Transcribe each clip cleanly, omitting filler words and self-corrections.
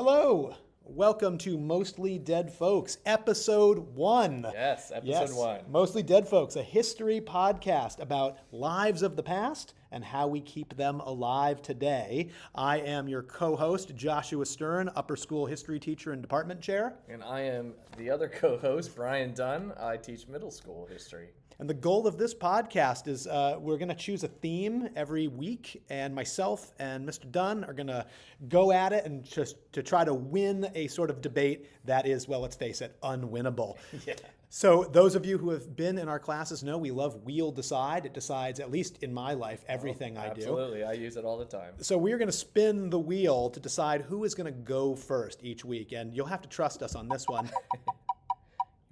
Hello. Welcome to Mostly Dead Folks, Episode 1. Yes, episode 1. Mostly Dead Folks, a history podcast about lives of the past and how we keep them alive today. I am your co-host, Joshua Stern, upper school history teacher and department chair. And I am the other co-host, Brian Dunn. I teach middle school history. And the goal of this podcast is we're going to choose a theme every week, and myself and Mr. Dunn are going to go at it and just to try to win a sort of debate that is, well, let's face it, unwinnable. Yeah. So those of you who have been in our classes know we love Wheel Decide. It decides, at least in my life, everything I do. Absolutely. I use it all the time. So we're going to spin the wheel to decide who is going to go first each week, and you'll have to trust us on this one.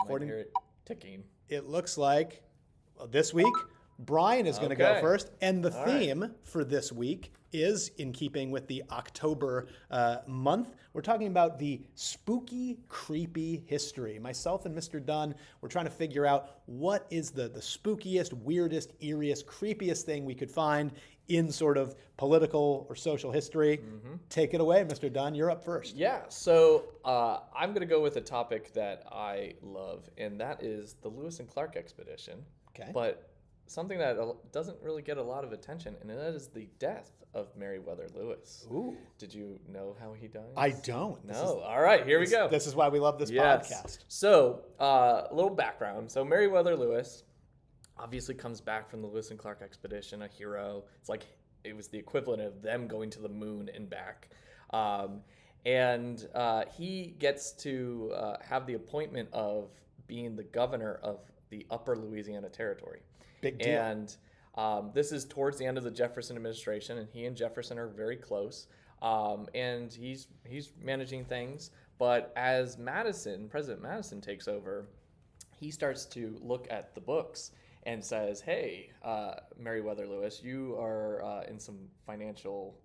You might hear it ticking. It looks like this week, Brian is going to go first, and the theme for this week is in keeping with the October month. We're talking about the spooky, creepy history. Myself and Mr. Dunn, we're trying to figure out what is the spookiest, weirdest, eeriest, creepiest thing we could find in sort of political or social history. Mm-hmm. Take it away, Mr. Dunn. You're up first. Yeah, so I'm going to go with a topic that I love, and that is the Lewis and Clark expedition. Okay. But something that doesn't really get a lot of attention, and that is the death of Meriwether Lewis. Ooh. Did you know how he died? I don't. No. All right, here we go. This is why we love this podcast. So, a little background. So, Meriwether Lewis obviously comes back from the Lewis and Clark expedition, a hero. It's like it was the equivalent of them going to the moon and back. And he gets to have the appointment of being the governor of the Upper Louisiana Territory. Big deal. And this is towards the end of the Jefferson administration, and he and Jefferson are very close. And he's managing things. But as President Madison takes over, he starts to look at the books and says, hey, Meriwether Lewis, you are in some financial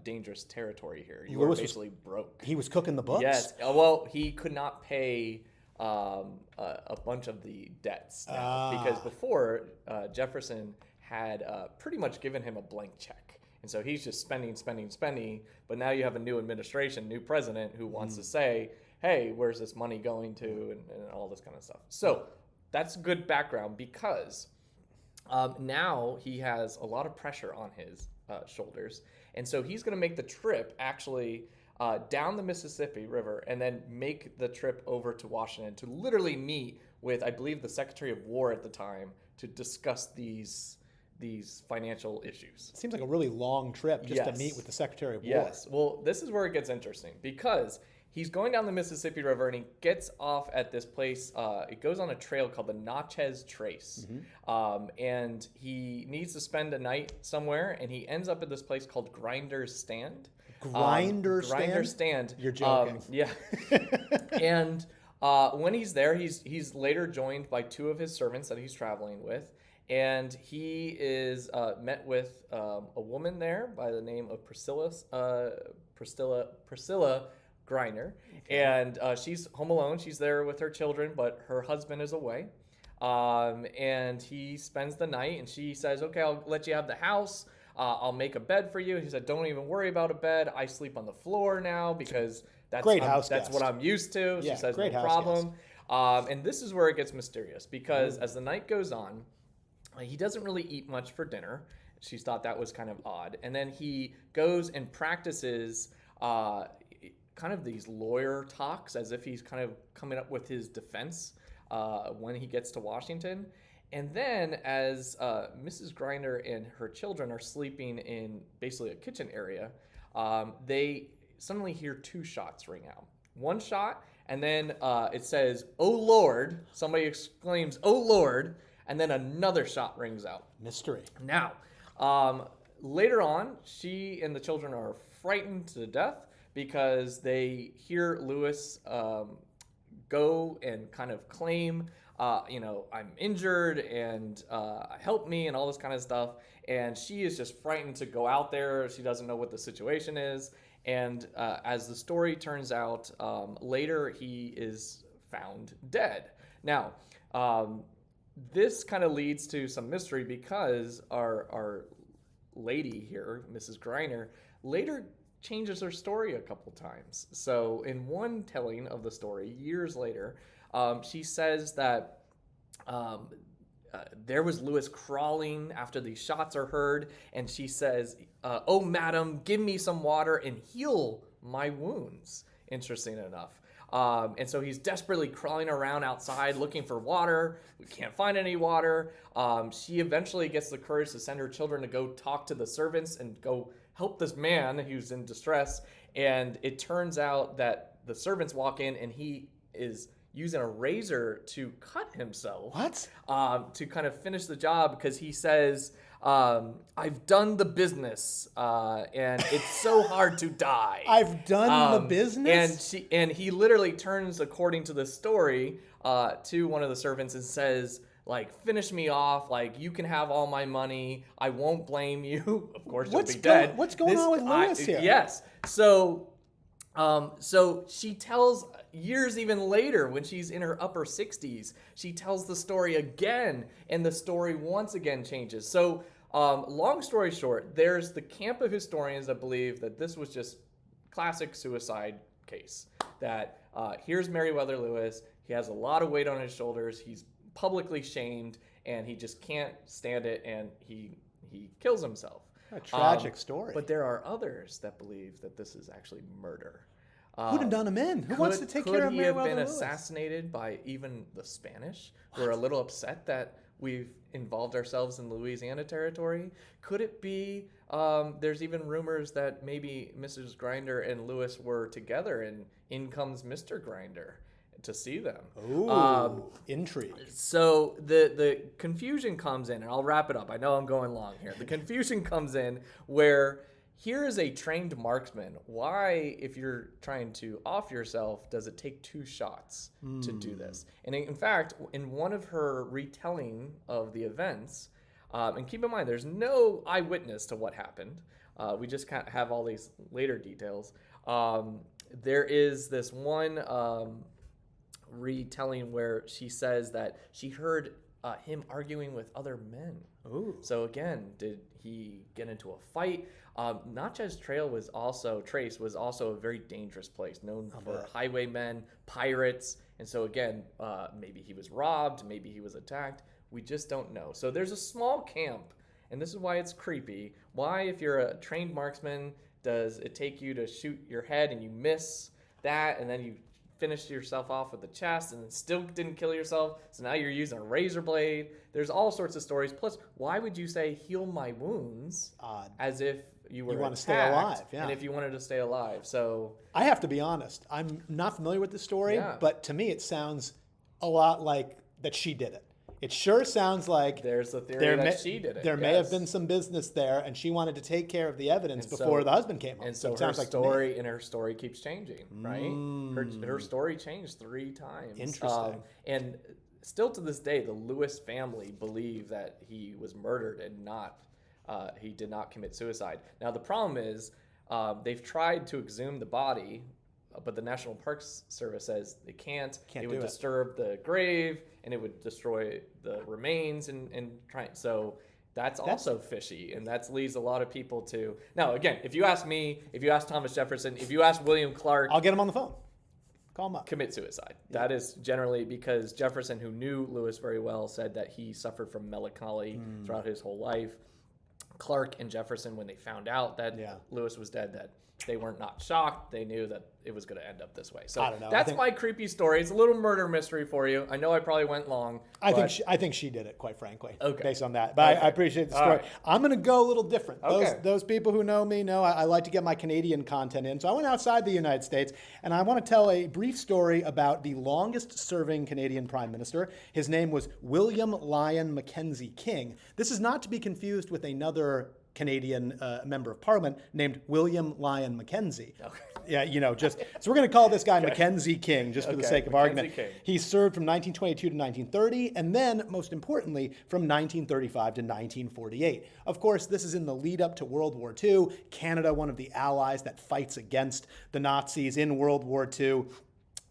dangerous territory here. You are basically broke. He was cooking the books? Yes. Well, he could not pay a bunch of the debts now, because before Jefferson had pretty much given him a blank check. And so he's just spending. But now you have a new administration, new president who wants to say, hey, where's this money going to, and all this kind of stuff. So that's good background, because now he has a lot of pressure on his shoulders. And so he's going to make the trip actually down the Mississippi River and then make the trip over to Washington to literally meet with, I believe, the Secretary of War at the time to discuss these financial issues. It seems like a really long trip just to meet with the Secretary of War. Yes. Well, this is where it gets interesting, because he's going down the Mississippi River and he gets off at this place. It goes on a trail called the Natchez Trace. Mm-hmm. And he needs to spend a night somewhere, and he ends up at this place called Grinder's Stand. Grinder's Stand. You're joking. Yeah. And when he's there, he's later joined by two of his servants that he's traveling with. And he is met with a woman there by the name of Priscilla Griner. Okay. And she's home alone. She's there with her children, but her husband is away. And he spends the night, and she says, okay, I'll let you have the house. I'll make a bed for you. He said, don't even worry about a bed. I sleep on the floor now because that's what I'm used to. She says, no problem. And this is where it gets mysterious, because as the night goes on, he doesn't really eat much for dinner. She thought that was kind of odd. And then he goes and practices kind of these lawyer talks as if he's kind of coming up with his defense when he gets to Washington. And then as Mrs. Griner and her children are sleeping in basically a kitchen area, they suddenly hear two shots ring out. One shot, and then it says, "Oh Lord." Somebody exclaims, "Oh Lord." And then another shot rings out. Mystery. Now, later on, she and the children are frightened to death because they hear Lewis go and kind of claim, I'm injured and help me and all this kind of stuff. And she is just frightened to go out there. She doesn't know what the situation is. And as the story turns out, later he is found dead. Now, this kind of leads to some mystery, because our lady here, Mrs. Griner, later changes her story a couple times. So in one telling of the story, years later, she says that there was Lewis crawling after these shots are heard, and she says, "Oh, madam, give me some water and heal my wounds." Interesting enough. And so he's desperately crawling around outside looking for water. We can't find any water. She eventually gets the courage to send her children to go talk to the servants and go help this man who's in distress. And it turns out that the servants walk in and he is using a razor to cut himself. What? To kind of finish the job, because he says, I've done the business, and it's so hard to die. I've done the business? And he literally turns, according to the story, to one of the servants and says, like, finish me off. Like, you can have all my money. I won't blame you. Of course, you'll be dead. What's going on with Lewis here? Yes. So she tells, years even later, when she's in her upper 60s, she tells the story again, and the story once again changes. So long story short, there's the camp of historians that believe that this was just classic suicide case. That here's Meriwether Lewis. He has a lot of weight on his shoulders. He's publicly shamed, and he just can't stand it, and he kills himself. A tragic story. But there are others that believe that this is actually murder. Who'd have done him in? Who wants to take care of Meriwether Lewis? Could he have been assassinated by even the Spanish? We're a little upset that we've involved ourselves in Louisiana territory. Could it be, there's even rumors that maybe Mrs. Grinder and Lewis were together, and in comes Mr. Grinder to see them. Ooh, intrigue. So the confusion comes in, and I'll wrap it up. I know I'm going long here. The confusion comes in where here is a trained marksman. Why, if you're trying to off yourself, does it take 2 shots to do this? And in fact, in one of her retelling of the events, and keep in mind, there's no eyewitness to what happened. We just kind of have all these later details. There is this one retelling where she says that she heard him arguing with other men. Ooh. So again, did he get into a fight? Natchez Trace was also a very dangerous place, known for highwaymen, pirates, and so again, maybe he was robbed, maybe he was attacked. We just don't know. So there's a small camp, and this is why it's creepy. Why, if you're a trained marksman, does it take you to shoot your head and you miss that, and then you finish yourself off with the chest and then still didn't kill yourself, so now you're using a razor blade? There's all sorts of stories. Plus, why would you say heal my wounds? Odd. As if you were want to stay alive, yeah. And if you wanted to stay alive. So I have to be honest, I'm not familiar with the story, but to me it sounds a lot like that she did it. It sure sounds like there's the theory that she did it. There may have been some business there, and she wanted to take care of the evidence before the husband came home. And so her story and her story keeps changing, right? Her story changed 3 times. Interesting. And still to this day, the Lewis family believe that he was murdered and not he did not commit suicide. Now the problem is they've tried to exhume the body, but the National Parks Service says they can't. It would disturb the grave, and it would destroy the remains and try. So that's also fishy, and that leads a lot of people to. Now, again, if you ask me, if you ask Thomas Jefferson, if you ask William Clark, I'll get him on the phone. Call him up. Commit suicide. Yeah. That is generally because Jefferson, who knew Lewis very well, said that he suffered from melancholy throughout his whole life. Clark and Jefferson, when they found out that Lewis was dead, that they weren't not shocked. They knew that it was going to end up this way. So I don't know. That's my creepy story. It's a little murder mystery for you. I know I probably went long. I think she did it, quite frankly, based on that. But I appreciate the story. Right. I'm going to go a little different. Those people who know me know I like to get my Canadian content in. So I went outside the United States, and I want to tell a brief story about the longest-serving Canadian Prime Minister. His name was William Lyon Mackenzie King. This is not to be confused with another Canadian member of Parliament named William Lyon Mackenzie. Okay. Yeah, so we're going to call this guy Mackenzie King just for the sake of argument. King. He served from 1922 to 1930, and then, most importantly, from 1935 to 1948. Of course, this is in the lead up to World War II. Canada, one of the allies that fights against the Nazis in World War II.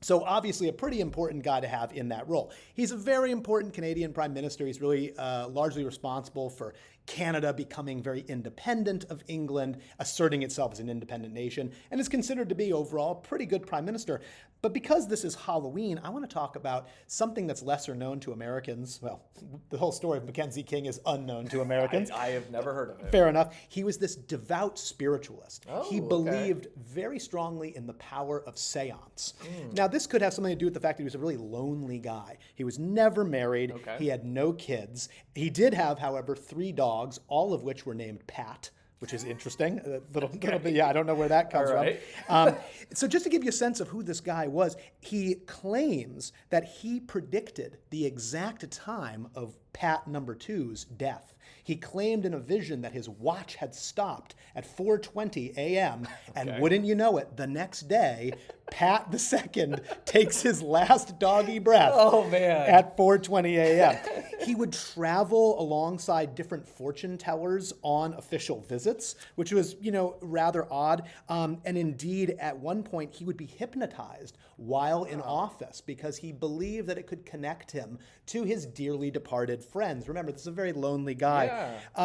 So obviously a pretty important guy to have in that role. He's a very important Canadian Prime Minister. He's really largely responsible for Canada becoming very independent of England, asserting itself as an independent nation, and is considered to be overall a pretty good prime minister. But because this is Halloween, I want to talk about something that's lesser known to Americans. Well, the whole story of Mackenzie King is unknown to Americans. I have never heard of it. Fair enough. He was this devout spiritualist. Oh, he okay. believed very strongly in the power of seance. Now, this could have something to do with the fact that he was a really lonely guy. He was never married. Okay. He had no kids. He did have, however, 3 dogs, all of which were named Pat, which is interesting. Little bit, yeah, I don't know where that comes from. So just to give you a sense of who this guy was, he claims that he predicted the exact time of Pat number 2's death. He claimed in a vision that his watch had stopped at 4:20 a.m. And wouldn't you know it, the next day, Pat II takes his last doggy breath at 4:20 a.m. He would travel alongside different fortune tellers on official visits, which was, rather odd. And indeed, at one point, he would be hypnotized while in office because he believed that it could connect him to his dearly departed friends. Remember, this is a very lonely guy.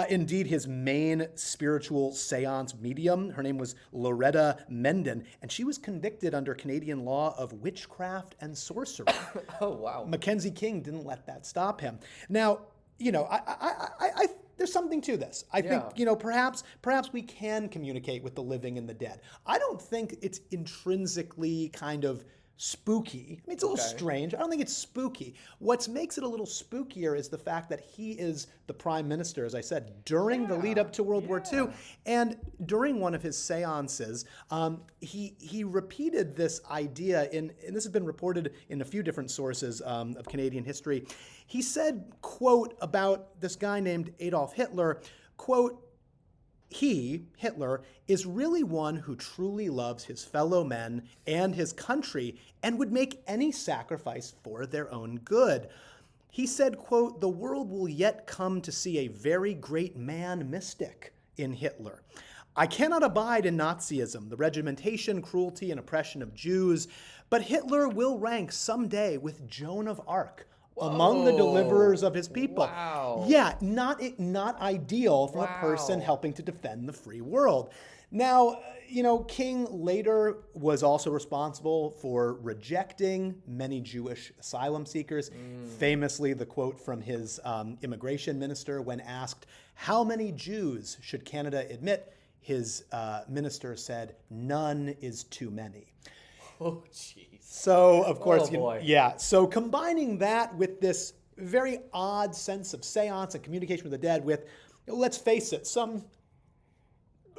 Indeed, his main spiritual seance medium, her name was Loretta Mendon, and she was convicted under Canadian law of witchcraft and sorcery. Oh, wow. Mackenzie King didn't let that stop him. Now, I there's something to this. I think, perhaps we can communicate with the living and the dead. I don't think it's intrinsically kind of spooky. I mean, it's a little strange. I don't think it's spooky. What makes it a little spookier is the fact that he is the prime minister, as I said, during the lead up to World War II. And during one of his seances, he repeated this idea, and this has been reported in a few different sources of Canadian history. He said, quote, about this guy named Adolf Hitler, quote, "He, Hitler, is really one who truly loves his fellow men and his country and would make any sacrifice for their own good." He said, quote, "The world will yet come to see a very great man mystic in Hitler. I cannot abide in Nazism, the regimentation, cruelty, and oppression of Jews, but Hitler will rank someday with Joan of Arc among the deliverers of his people." Wow. Yeah, not ideal from a person helping to defend the free world. Now, King later was also responsible for rejecting many Jewish asylum seekers. Famously, the quote from his immigration minister when asked, "How many Jews should Canada admit?" His minister said, "None is too many." Oh, jeez. So, of course, boy. So combining that with this very odd sense of seance and communication with the dead with, let's face it, some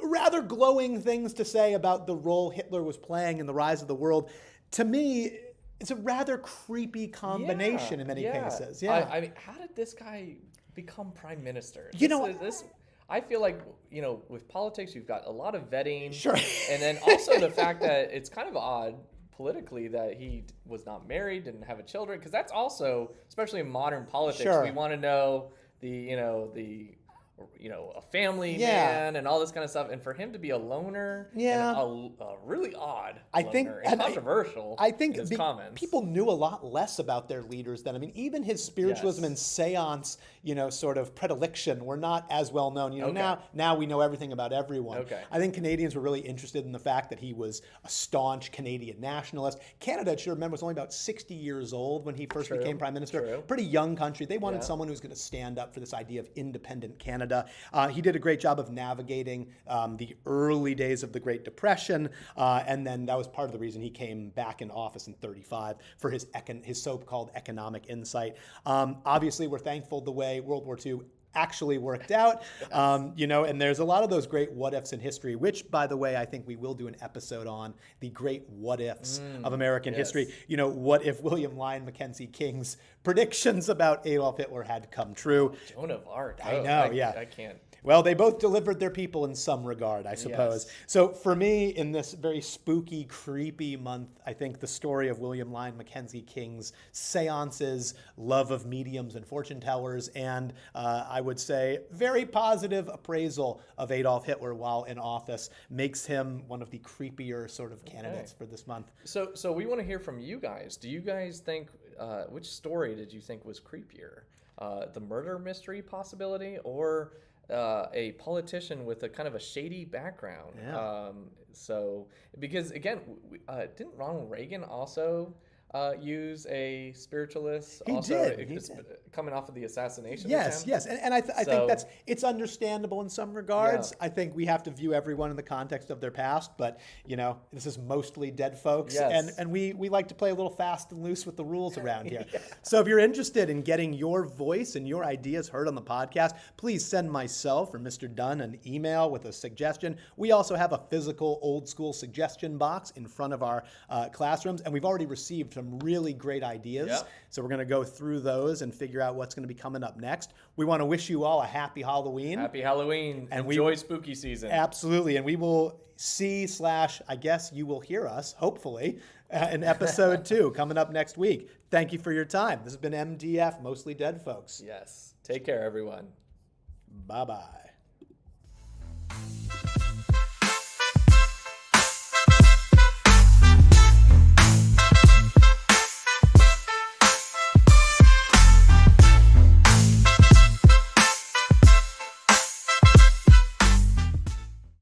rather glowing things to say about the role Hitler was playing in the rise of the world, to me, it's a rather creepy combination in many cases. Yeah. I mean, how did this guy become prime minister? This I feel like, with politics, you've got a lot of vetting. Sure. And then also the fact that it's kind of odd politically that he was not married, didn't have children, because that's also, especially in modern politics, we want to know a family man and all this kind of stuff, and for him to be a loner, and a really odd, loner, and controversial. I think in his comments. People knew a lot less about their leaders then. I mean, even his spiritualism and seance, sort of predilection were not as well known. Now we know everything about everyone. I think Canadians were really interested in the fact that he was a staunch Canadian nationalist. Canada, you should remember, was only about 60 years old when he first became prime minister. Pretty young country. They wanted someone who was going to stand up for this idea of independent Canada. He did a great job of navigating the early days of the Great Depression, and then that was part of the reason he came back in office in 1935 for his so-called economic insight. Obviously, we're thankful the way World War II actually worked out, and there's a lot of those great what-ifs in history, which, by the way, I think we will do an episode on the great what-ifs of American history. What if William Lyon Mackenzie King's predictions about Adolf Hitler had come true? Joan of Arc. I know, I can't. Well, they both delivered their people in some regard, I suppose. So for me, in this very spooky, creepy month, I think the story of William Lyon Mackenzie King's seances, love of mediums and fortune tellers, and I would say very positive appraisal of Adolf Hitler while in office makes him one of the creepier sort of candidates for this month. So we want to hear from you guys. Do you guys think, which story did you think was creepier? The murder mystery possibility or a politician with a kind of a shady background. Yeah. So because again, didn't Ronald Reagan also use a spiritualist? He Also, did. He did. Coming off of the assassination Yes, attempt? yes, and I think it's understandable in some regards. Yeah. I think we have to view everyone in the context of their past, but this is mostly dead folks, Yes. and we like to play a little fast and loose with the rules around here. So if you're interested in getting your voice and your ideas heard on the podcast, please send myself or Mr. Dunn an email with a suggestion. We also have a physical old school suggestion box in front of our classrooms, and we've already received some really great ideas. Yep. So we're going to go through those and figure out what's going to be coming up next. We want to wish you all a happy Halloween. Happy Halloween. And enjoy spooky season. Absolutely. And we will I guess you will hear us, hopefully, in episode 2 coming up next week. Thank you for your time. This has been MDF, Mostly Dead Folks. Yes. Take care, everyone. Bye-bye.